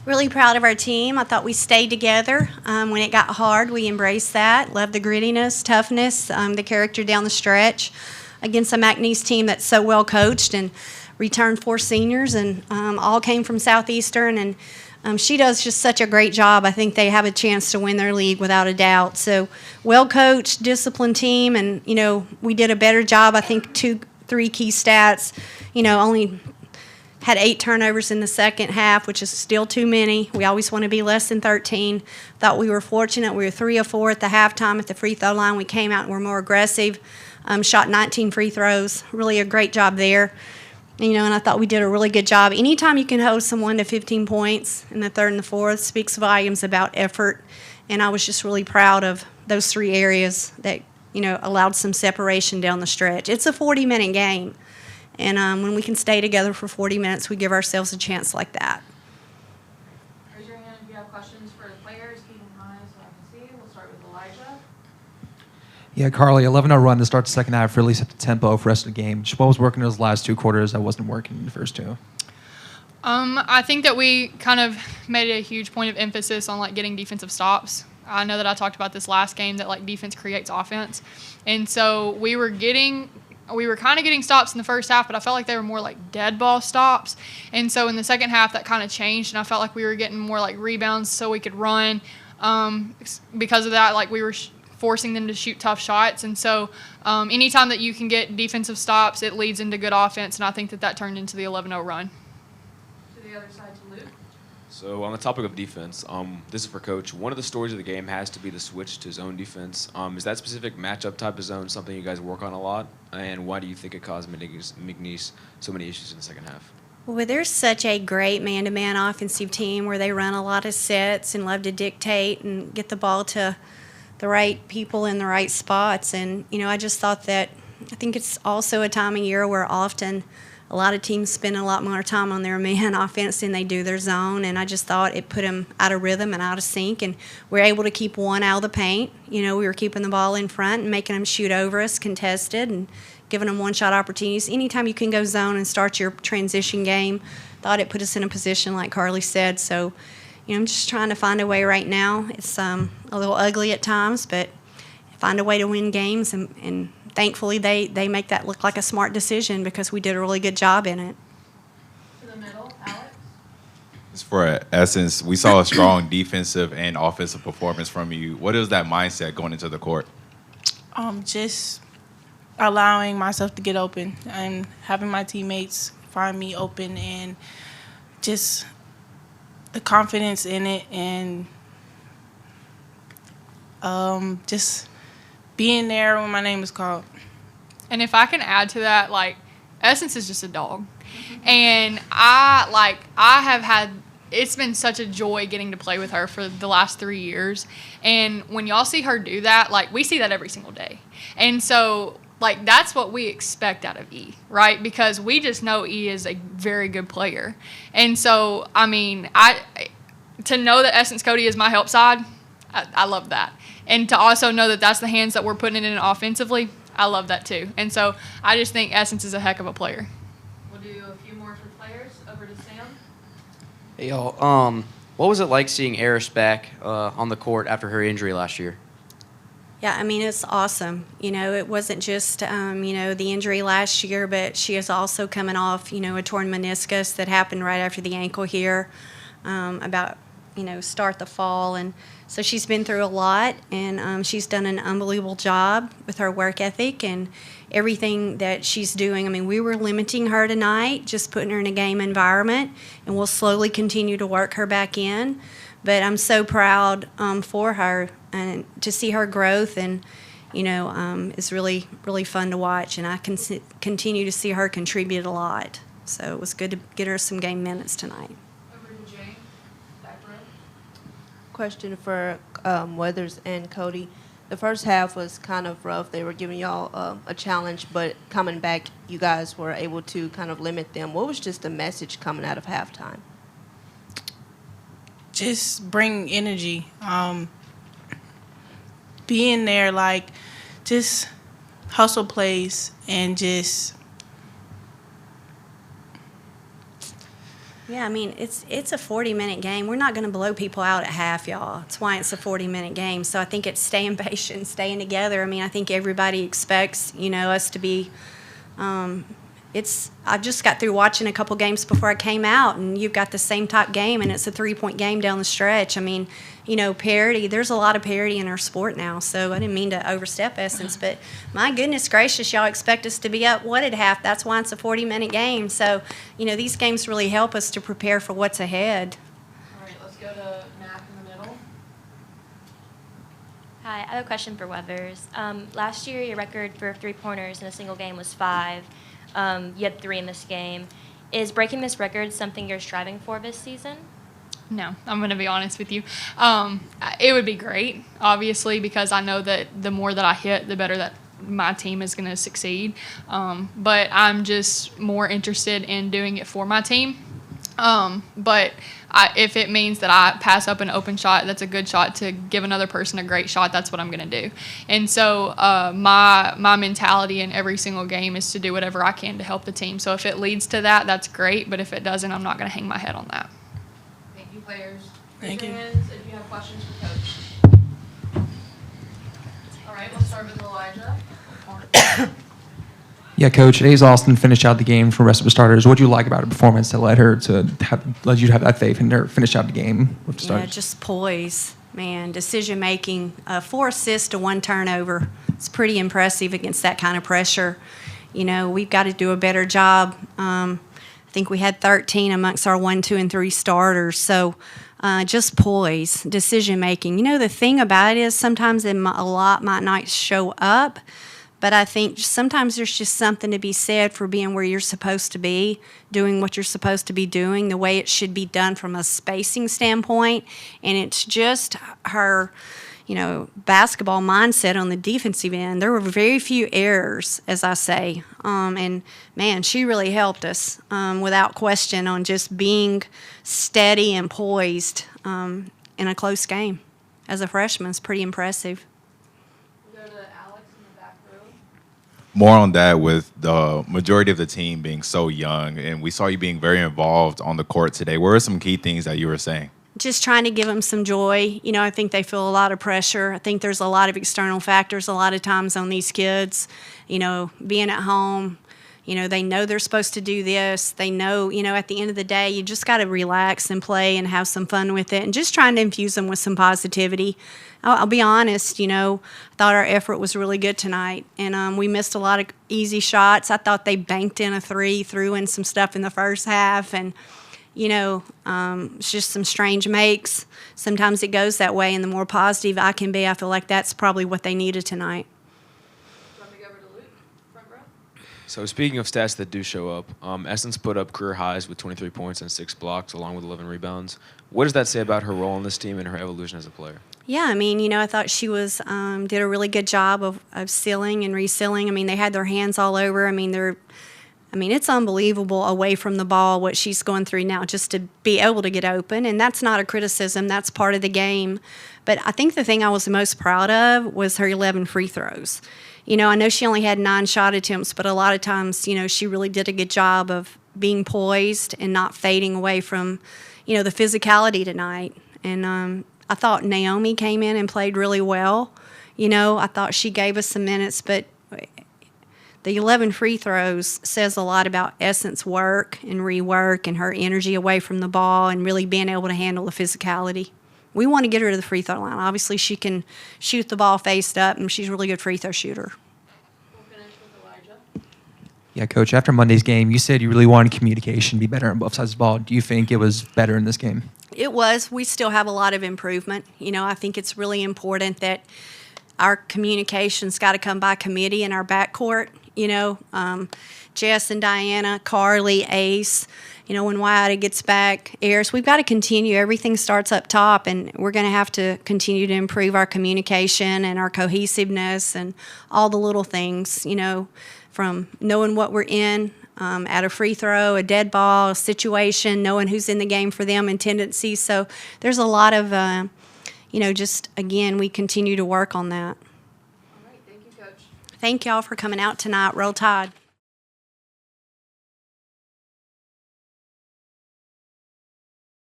Really proud of our team. I thought we stayed together. When it got hard, we embraced that. Loved the grittiness, toughness, the character down the stretch against a McNeese team that's so well coached and returned 4 seniors and all came from Southeastern. And she does just such a great job. I think they have a chance to win their league without a doubt. So well coached, disciplined team, and we did a better job. I think 3 key stats. Only had 8 turnovers in the second half, which is still too many. We always want to be less than 13. Thought we were fortunate. We were 3 of 4 at the halftime at the free throw line. We came out and were more aggressive. Shot 19 free throws. Really a great job there. And I thought we did a really good job. Anytime you can hold someone to 15 points in the third and the fourth speaks volumes about effort. And I was just really proud of those 3 areas that, allowed some separation down the stretch. It's a 40-minute game. And when we can stay together for 40 minutes, we give ourselves a chance like that. Raise your hand if you have questions for the players. Keep them high so I can see. We'll start with Elijah. Yeah, Carly, 11-0 run to start the second half, really set the tempo for the rest of the game. Just what was working those last 2 quarters that wasn't working in the first 2? I think that we kind of made a huge point of emphasis on, getting defensive stops. I know that I talked about this last game that, defense creates offense. And so we were kind of getting stops in the first half, but I felt like they were more dead ball stops. And so in the second half, that kind of changed, and I felt like we were getting more rebounds so we could run. Because of that, we were forcing them to shoot tough shots. And so anytime that you can get defensive stops, it leads into good offense, and I think that turned into the 11-0 run. To the other side to Luke. So on the topic of defense, this is for Coach. One of the stories of the game has to be the switch to zone defense. Is that specific matchup type of zone something you guys work on a lot? And why do you think it caused McNeese so many issues in the second half? Well, they're such a great man-to-man offensive team where they run a lot of sets and love to dictate and get the ball to the right people in the right spots. And, I just thought that I think it's also a time of year where often a lot of teams spend a lot more time on their man offense than they do their zone, and I just thought it put them out of rhythm and out of sync, and we were able to keep one out of the paint. We were keeping the ball in front and making them shoot over us, contested, and giving them one-shot opportunities. Anytime you can go zone and start your transition game, thought it put us in a position like Carly said. So, I'm just trying to find a way right now. It's a little ugly at times, but find a way to win games, and thankfully they make that look like a smart decision because we did a really good job in it. To the middle, Alex. As for Essence, we saw a strong defensive and offensive performance from you. What is that mindset going into the court? Just allowing myself to get open and having my teammates find me open, and just the confidence in it, and just being there when my name is called. And if I can add to that, Essence is just a dog. And I have had, it's been such a joy getting to play with her for the last 3 years. And when y'all see her do that, we see that every single day. And so, that's what we expect out of E, right? Because we just know E is a very good player. And so, to know that Essence Cody is my help side, I love that. And to also know that that's the hands that we're putting it in offensively, I love that too. And so I just think Essence is a heck of a player. We'll do a few more for players. Over to Sam. Hey, y'all. What was it like seeing Eris back on the court after her injury last year? Yeah, it's awesome. It wasn't just, the injury last year, but she is also coming off, a torn meniscus that happened right after the ankle here start the fall. And so she's been through a lot, and she's done an unbelievable job with her work ethic and everything that she's doing. We were limiting her tonight, just putting her in a game environment, and we'll slowly continue to work her back in. But I'm so proud for her and to see her growth, and it's really, really fun to watch, and I can continue to see her contribute a lot. So it was good to get her some game minutes tonight. Over to Jane. Back row. Question for Weathers and Cody. The first half was kind of rough. They were giving y'all a challenge, but coming back, you guys were able to kind of limit them. What was just the message coming out of halftime? Just bring energy. Being there, just hustle plays and just Yeah, I mean, it's a 40-minute game. We're not going to blow people out at half, y'all. That's why it's a 40-minute game. So I think it's staying patient, staying together. I mean, I think everybody expects, us to be I just got through watching a couple games before I came out, and you've got the same type game, and it's a 3-point game down the stretch. I mean, parity, there's a lot of parity in our sport now, so I didn't mean to overstep Essence, but my goodness gracious, y'all expect us to be up, at half? That's why it's a 40-minute game. So, these games really help us to prepare for what's ahead. All right, let's go to Mac in the middle. Hi, I have a question for Wevers. Last year, your record for three-pointers in a single game was 5. You had 3 in this game. Is breaking this record something you're striving for this season? No, I'm going to be honest with you. It would be great, obviously, because I know that the more that I hit, the better that my team is going to succeed. But I'm just more interested in doing it for my team. But if it means that I pass up an open shot, that's a good shot to give another person a great shot, that's what I'm going to do. And so my mentality in every single game is to do whatever I can to help the team. So if it leads to that, that's great. But if it doesn't, I'm not going to hang my head on that. Thank you, players. Thank Raise your you. hands if you have questions for Coach. All right, we'll start with Elijah. Yeah, Coach. Today's Austin finished out the game for the rest of the starters. What do you like about her performance that led you to have that faith in her finish out the game with the starters? Yeah, just poise, man. Decision making. 4 assists to 1 turnover. It's pretty impressive against that kind of pressure. We've got to do a better job. I think we had 13 amongst our 1, 2, and 3 starters. So just poise, decision making. The thing about it is sometimes a lot might not show up. But I think sometimes there's just something to be said for being where you're supposed to be, doing what you're supposed to be doing, the way it should be done from a spacing standpoint. And it's just her, basketball mindset on the defensive end. There were very few errors, as I say. And, man, she really helped us without question on just being steady and poised in a close game. As a freshman, it's pretty impressive. More on that with the majority of the team being so young, and we saw you being very involved on the court today. What are some key things that you were saying? Just trying to give them some joy. I think they feel a lot of pressure. I think there's a lot of external factors a lot of times on these kids. Being at home, they know they're supposed to do this. They know, at the end of the day, you just got to relax and play and have some fun with it and just trying to infuse them with some positivity. I'll be honest, I thought our effort was really good tonight, and we missed a lot of easy shots. I thought they banked in a 3, threw in some stuff in the first half, and, it's just some strange makes. Sometimes it goes that way, and the more positive I can be, I feel like that's probably what they needed tonight. So speaking of stats that do show up, Essence put up career highs with 23 points and 6 blocks, along with 11 rebounds. What does that say about her role on this team and her evolution as a player? Yeah, I mean, I thought she did a really good job of sealing and resealing. I mean, they had their hands all over. I mean, it's unbelievable away from the ball what she's going through now just to be able to get open. And that's not a criticism. That's part of the game. But I think the thing I was the most proud of was her 11 free throws. I know she only had 9 shot attempts, but a lot of times, she really did a good job of being poised and not fading away from, the physicality tonight. And I thought Naomi came in and played really well. I thought she gave us some minutes, but the 11 free throws says a lot about Essence work and rework and her energy away from the ball and really being able to handle the physicality. We want to get her to the free throw line. Obviously, she can shoot the ball faced up, and she's a really good free throw shooter. We'll finish with Elijah. Yeah, Coach, after Monday's game, you said you really wanted communication to be better on both sides of the ball. Do you think it was better in this game? It was. We still have a lot of improvement. I think it's really important that our communication's got to come by committee in our backcourt. Jess and Diana, Carly, Ace, when Wyatt gets back, Eris, we've got to continue. Everything starts up top, and we're going to have to continue to improve our communication and our cohesiveness and all the little things, from knowing what we're in at a free throw, a dead ball, a situation, knowing who's in the game for them and tendencies. So there's a lot of, just, again, we continue to work on that. All right, thank you, Coach. Thank y'all for coming out tonight. Roll Tide.